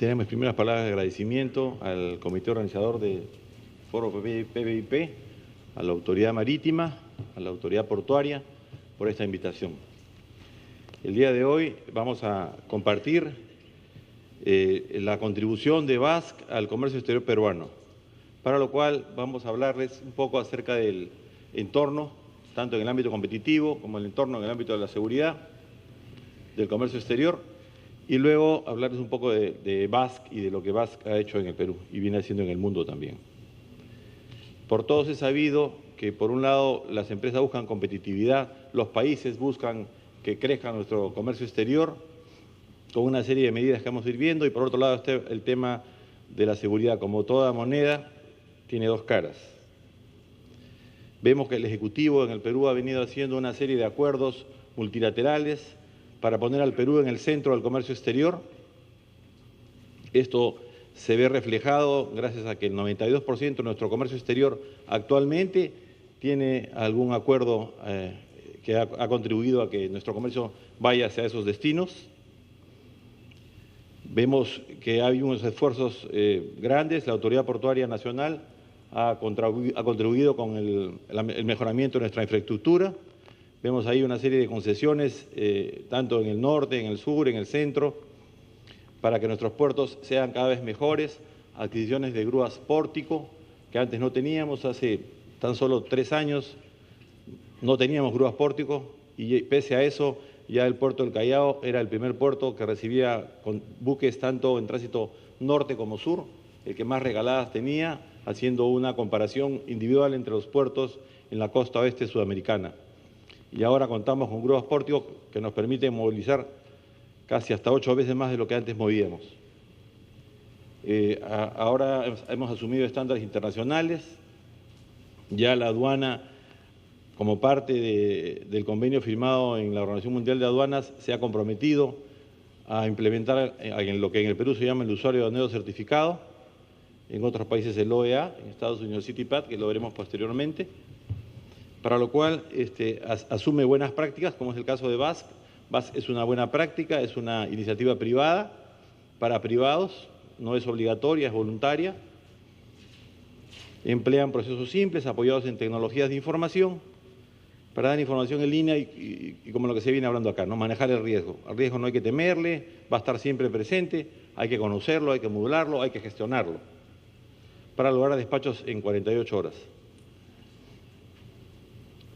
Quisiera mis primeras palabras de agradecimiento al comité organizador del Foro PBIP, a la autoridad marítima, a la autoridad portuaria, por esta invitación. El día de hoy vamos a compartir la contribución de BASC al comercio exterior peruano, para lo cual vamos a hablarles un poco acerca del entorno, tanto en el ámbito competitivo como el entorno en el ámbito de la seguridad, del comercio exterior, y luego hablarles un poco de BASC y de lo que BASC ha hecho en el Perú y viene haciendo en el mundo también. Por todos es sabido que, por un lado, las empresas buscan competitividad, los países buscan que crezca nuestro comercio exterior con una serie de medidas que vamos a ir viendo, y por otro lado está el tema de la seguridad. Como toda moneda, tiene dos caras. Vemos que el Ejecutivo en el Perú ha venido haciendo una serie de acuerdos multilaterales para poner al Perú en el centro del comercio exterior. Esto se ve reflejado gracias a que el 92% de nuestro comercio exterior actualmente tiene algún acuerdo que ha contribuido a que nuestro comercio vaya hacia esos destinos. Vemos que hay unos esfuerzos grandes. La Autoridad Portuaria Nacional ha contribuido con el mejoramiento de nuestra infraestructura. Vemos ahí una serie de concesiones, tanto en el norte, en el sur, en el centro, para que nuestros puertos sean cada vez mejores, adquisiciones de grúas pórtico, que antes no teníamos. Hace tan solo 3 años no teníamos grúas pórtico, y pese a eso ya el puerto del Callao era el primer puerto que recibía con buques tanto en tránsito norte como sur, el que más regaladas tenía, haciendo una comparación individual entre los puertos en la costa oeste sudamericana. Y ahora contamos con grúas pórtico que nos permiten movilizar casi hasta 8 veces más de lo que antes movíamos. Ahora hemos asumido estándares internacionales. Ya la aduana, como parte del convenio firmado en la Organización Mundial de Aduanas, se ha comprometido a implementar en lo que en el Perú se llama el usuario aduanero certificado, en otros países el OEA, en Estados Unidos CITIPAT, que lo veremos posteriormente, para lo cual asume buenas prácticas, como es el caso de BASC. BASC es una buena práctica, es una iniciativa privada para privados, no es obligatoria, es voluntaria. Emplean procesos simples, apoyados en tecnologías de información, para dar información en línea y como lo que se viene hablando acá, ¿no? Manejar el riesgo. Al riesgo no hay que temerle, va a estar siempre presente, hay que conocerlo, hay que modularlo, hay que gestionarlo, para lograr despachos en 48 horas.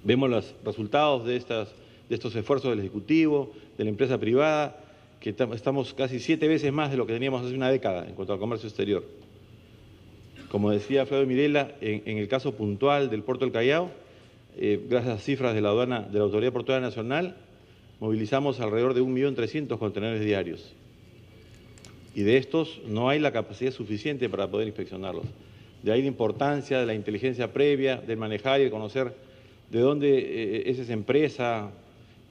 Vemos los resultados de estos esfuerzos del Ejecutivo, de la empresa privada, que estamos casi 7 veces más de lo que teníamos hace una década en cuanto al comercio exterior. Como decía Flavio Mirela, en el caso puntual del puerto del Callao, gracias a cifras de la aduana, de la Autoridad Portuaria Nacional, movilizamos alrededor de 1.300.000 contenedores diarios. Y de estos no hay la capacidad suficiente para poder inspeccionarlos. De ahí la importancia de la inteligencia previa, del manejar y de conocer de dónde es esa empresa,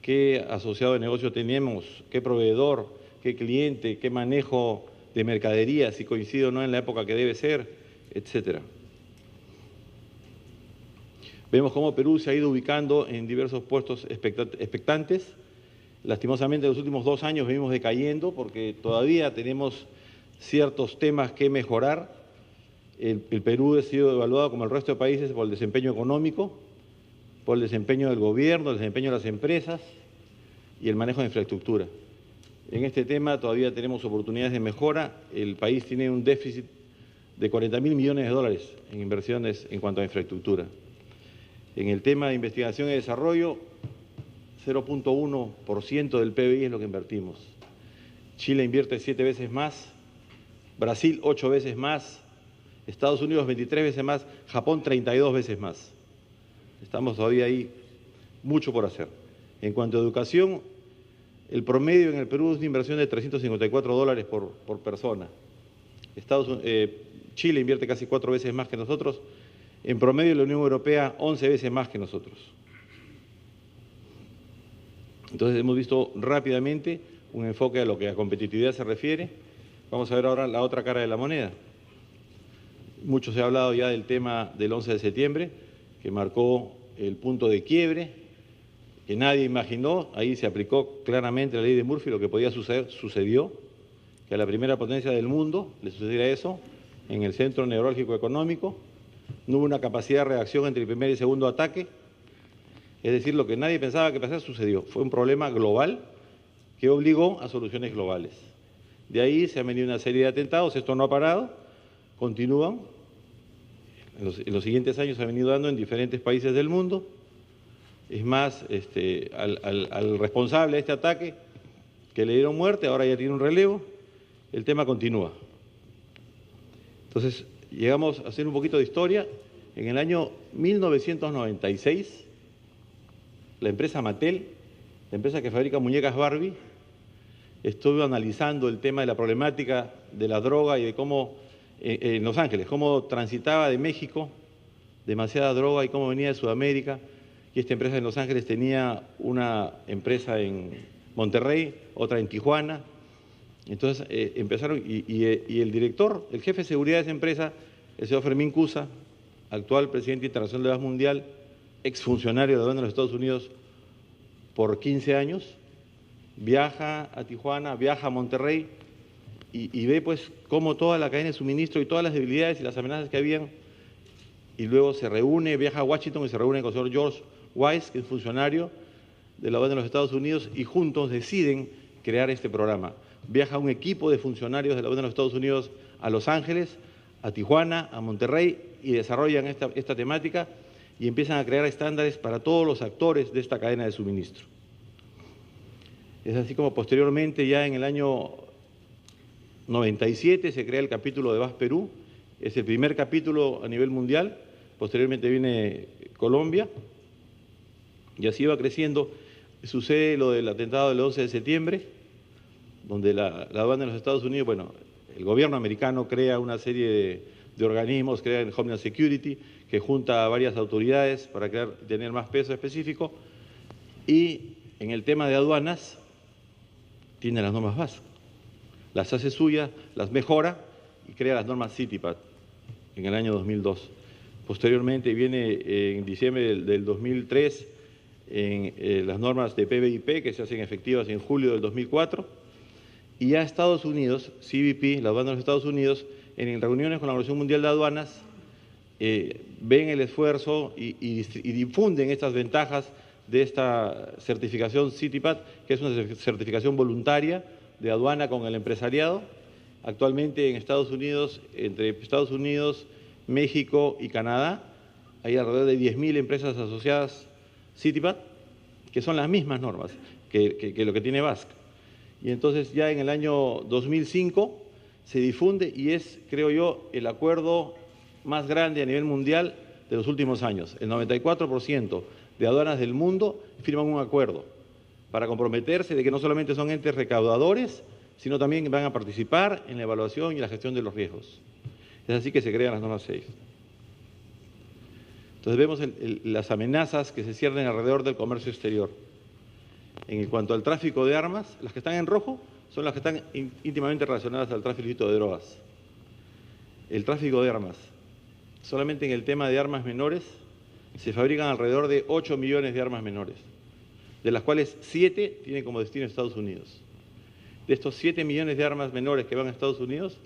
qué asociado de negocio tenemos, qué proveedor, qué cliente, qué manejo de mercadería, si coincide o no en la época que debe ser, etcétera. Vemos cómo Perú se ha ido ubicando en diversos puestos expectantes. Lastimosamente, en los últimos 2 años venimos decayendo porque todavía tenemos ciertos temas que mejorar. El Perú ha sido evaluado como el resto de países por el desempeño económico, por el desempeño del gobierno, el desempeño de las empresas y el manejo de infraestructura. En este tema todavía tenemos oportunidades de mejora. El país tiene un déficit de 40.000 millones de dólares en inversiones en cuanto a infraestructura. En el tema de investigación y desarrollo, 0.1% del PBI es lo que invertimos. Chile invierte 7 veces más, Brasil 8 veces más, Estados Unidos 23 veces más, Japón 32 veces más. Estamos todavía ahí, mucho por hacer. En cuanto a educación, el promedio en el Perú es una inversión de $354 por persona. Chile invierte casi 4 veces más que nosotros. En promedio la Unión Europea 11 veces más que nosotros. Entonces hemos visto rápidamente un enfoque a lo que a competitividad se refiere. Vamos a ver ahora la otra cara de la moneda. Mucho se ha hablado ya del tema del 11 de septiembre, que marcó el punto de quiebre, que nadie imaginó. Ahí se aplicó claramente la ley de Murphy, lo que podía suceder, sucedió. que a la primera potencia del mundo le sucediera eso en el centro neurálgico económico. No hubo una capacidad de reacción entre el primer y segundo ataque. Es decir, lo que nadie pensaba que pasara sucedió. Fue un problema global que obligó a soluciones globales. De ahí se han venido una serie de atentados, esto no ha parado, continúan. En los siguientes años se ha venido dando en diferentes países del mundo. Es más, al responsable de este ataque, que le dieron muerte, ahora ya tiene un relevo, el tema continúa. Entonces, llegamos a hacer un poquito de historia. En el año 1996, la empresa Mattel, la empresa que fabrica muñecas Barbie, estuvo analizando el tema de la problemática de la droga y de cómo, en Los Ángeles, cómo transitaba de México demasiada droga y cómo venía de Sudamérica. Y esta empresa en Los Ángeles tenía una empresa en Monterrey, otra en Tijuana. Entonces empezaron, y el director, el jefe de seguridad de esa empresa, el señor Fermín Cuza, actual presidente internacional de la Paz Mundial, exfuncionario de aduana de los Estados Unidos por 15 años, viaja a Tijuana, viaja a Monterrey y ve pues cómo toda la cadena de suministro y todas las debilidades y las amenazas que habían, y luego se reúne, viaja a Washington y se reúne con el señor George Weiss, que es funcionario de la aduana de los Estados Unidos, y juntos deciden crear este programa. Viaja un equipo de funcionarios de la aduana de los Estados Unidos a Los Ángeles, a Tijuana, a Monterrey, y desarrollan esta temática y empiezan a crear estándares para todos los actores de esta cadena de suministro. Es así como posteriormente, ya en el año 97, se crea el capítulo de BAS Perú. Es el primer capítulo a nivel mundial. Posteriormente viene Colombia y así va creciendo. Sucede lo del atentado del 11 de septiembre, donde la aduana de los Estados Unidos, bueno, el gobierno americano crea una serie de organismos, crea el Homeland Security, que junta a varias autoridades para tener más peso específico, y en el tema de aduanas tiene las normas BAS, las hace suyas, las mejora y crea las normas CITIPAT en el año 2002. Posteriormente viene en diciembre del 2003 las normas de PBIP, que se hacen efectivas en julio del 2004, y ya Estados Unidos, CBP, la aduana de los Estados Unidos, en reuniones con la Organización Mundial de Aduanas, ven el esfuerzo y difunden estas ventajas de esta certificación CITIPAT, que es una certificación voluntaria de aduana con el empresariado. Actualmente en Estados Unidos, entre Estados Unidos, México y Canadá, hay alrededor de 10.000 empresas asociadas CITIPAT, que son las mismas normas que lo que tiene BASC. Y entonces ya en el año 2005 se difunde y es, creo yo, el acuerdo más grande a nivel mundial de los últimos años. El 94% de aduanas del mundo firman un acuerdo para comprometerse de que no solamente son entes recaudadores, sino también van a participar en la evaluación y la gestión de los riesgos. Es así que se crean las normas 6. Entonces vemos las amenazas que se ciernen alrededor del comercio exterior. En cuanto al tráfico de armas, las que están en rojo son las que están íntimamente relacionadas al tráfico ilícito de drogas. El tráfico de armas, solamente en el tema de armas menores, se fabrican alrededor de 8 millones de armas menores, de las cuales 7 tienen como destino Estados Unidos. De estos 7 millones de armas menores que van a Estados Unidos,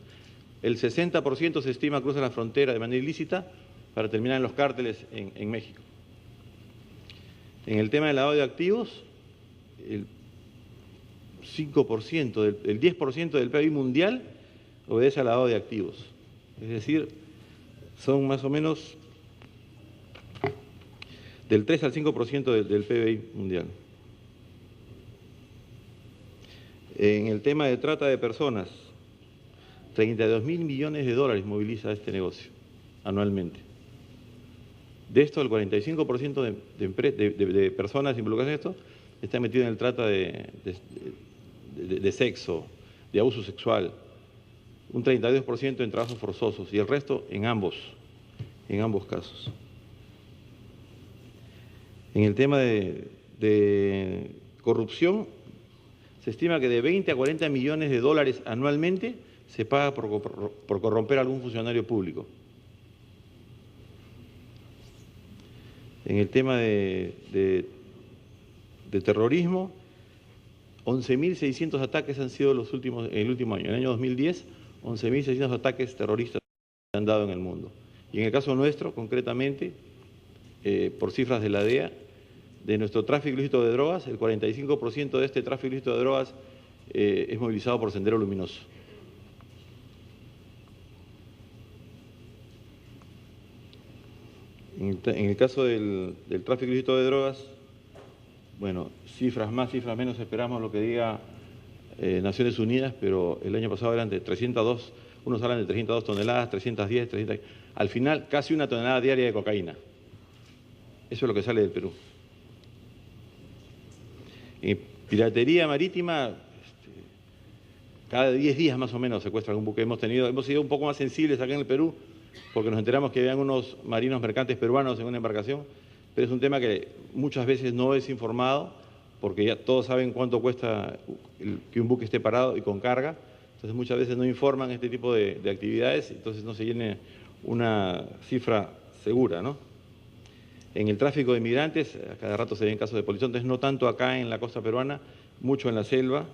el 60% se estima cruza la frontera de manera ilícita para terminar en los cárteles en México. En el tema del lavado de activos, el 5%, el 10% del PIB mundial obedece al lavado de activos. Es decir, son más o menos del 3 al 5% del PBI mundial. En el tema de trata de personas, 32.000 millones de dólares moviliza este negocio anualmente. De esto, el 45% de personas involucradas en esto están metidas en el trata de sexo, de abuso sexual, un 32% en trabajos forzosos y el resto en ambos casos. En el tema de corrupción, se estima que de 20 a 40 millones de dólares anualmente se paga por corromper a algún funcionario público. En el tema de terrorismo, 11.600 ataques han sido en el último año. En el año 2010, 11.600 ataques terroristas se han dado en el mundo. Y en el caso nuestro, concretamente, por cifras de la DEA, de nuestro tráfico ilícito de drogas, el 45% de este tráfico ilícito de drogas es movilizado por Sendero Luminoso. En el caso del tráfico ilícito de drogas, bueno, cifras más, cifras menos, esperamos lo que diga Naciones Unidas, pero el año pasado eran de 302, unos hablan de 302 toneladas, 310, 300, al final casi una tonelada diaria de cocaína. Eso es lo que sale del Perú. En piratería marítima, cada 10 días más o menos secuestran un buque. Hemos sido un poco más sensibles acá en el Perú, porque nos enteramos que habían unos marinos mercantes peruanos en una embarcación, pero es un tema que muchas veces no es informado, porque ya todos saben cuánto cuesta que un buque esté parado y con carga, entonces muchas veces no informan este tipo de actividades, entonces no se tiene una cifra segura, ¿no? En el tráfico de migrantes, a cada rato se ven casos de polizontes, no tanto acá en la costa peruana, mucho en la selva,